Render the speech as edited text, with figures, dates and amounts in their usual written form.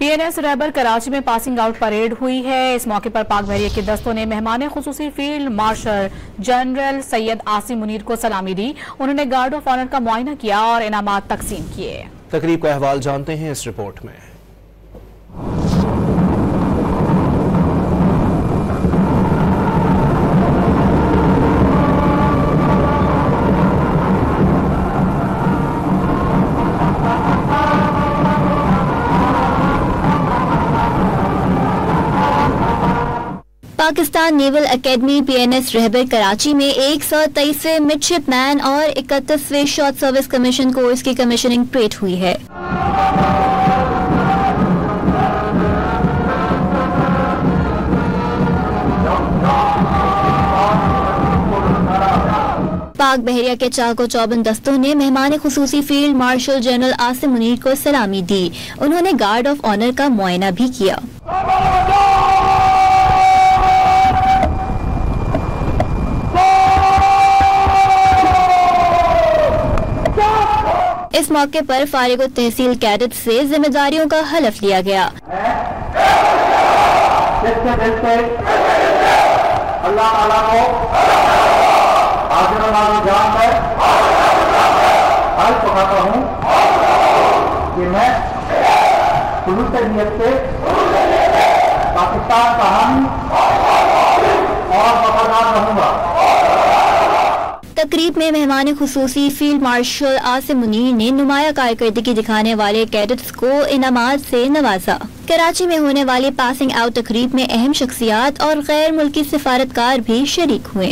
PNS Rahbar Karachi में passing out parade हुई है। इस मौके पर पाक बहरिया के दस्तों ने मेहमान खुसूसी field marshal general Syed Asim Munir को सलामी दी। उन्होंने गार्ड ऑफ ऑनर का मुआयना किया और इनामात तकसीम किए। तकरीब का अहवाल जानते हैं इस रिपोर्ट में। Pakistan naval academy PNS Rahbar Karachi में 123वें मिडशिपमैन और 31वें शॉर्ट सर्विस कमीशन कोर्स की कमीशनिंग परेड हुई है। पाक बहरिया के चाको चौबन दस्तों ने मेहमान खुसूसी field marshal general Asim Munir को सलामी दी। उन्होंने गार्ड ऑफ ऑनर का मुआयना भी किया। इस मौके पर फारिग तहसील कैडेट से जिम्मेदारियों का हलफ लिया गया। अल्लाह ताला को जानकर हल्फ पकाता हूँ कि मैं खुलूस नियत से पाकिस्तान का हम और वफादार रहूंगा। तकरीब में मेहमान खुसूसी फील्ड मार्शल आसिम मुनीर ने नुमाया कारकर्दगी दिखाने वाले कैडेट्स को इनामात से नवाजा। कराची में होने वाली पासिंग आउट तकरीब में अहम शख्सियात और गैर मुल्की सिफारतकार भी शरीक हुए।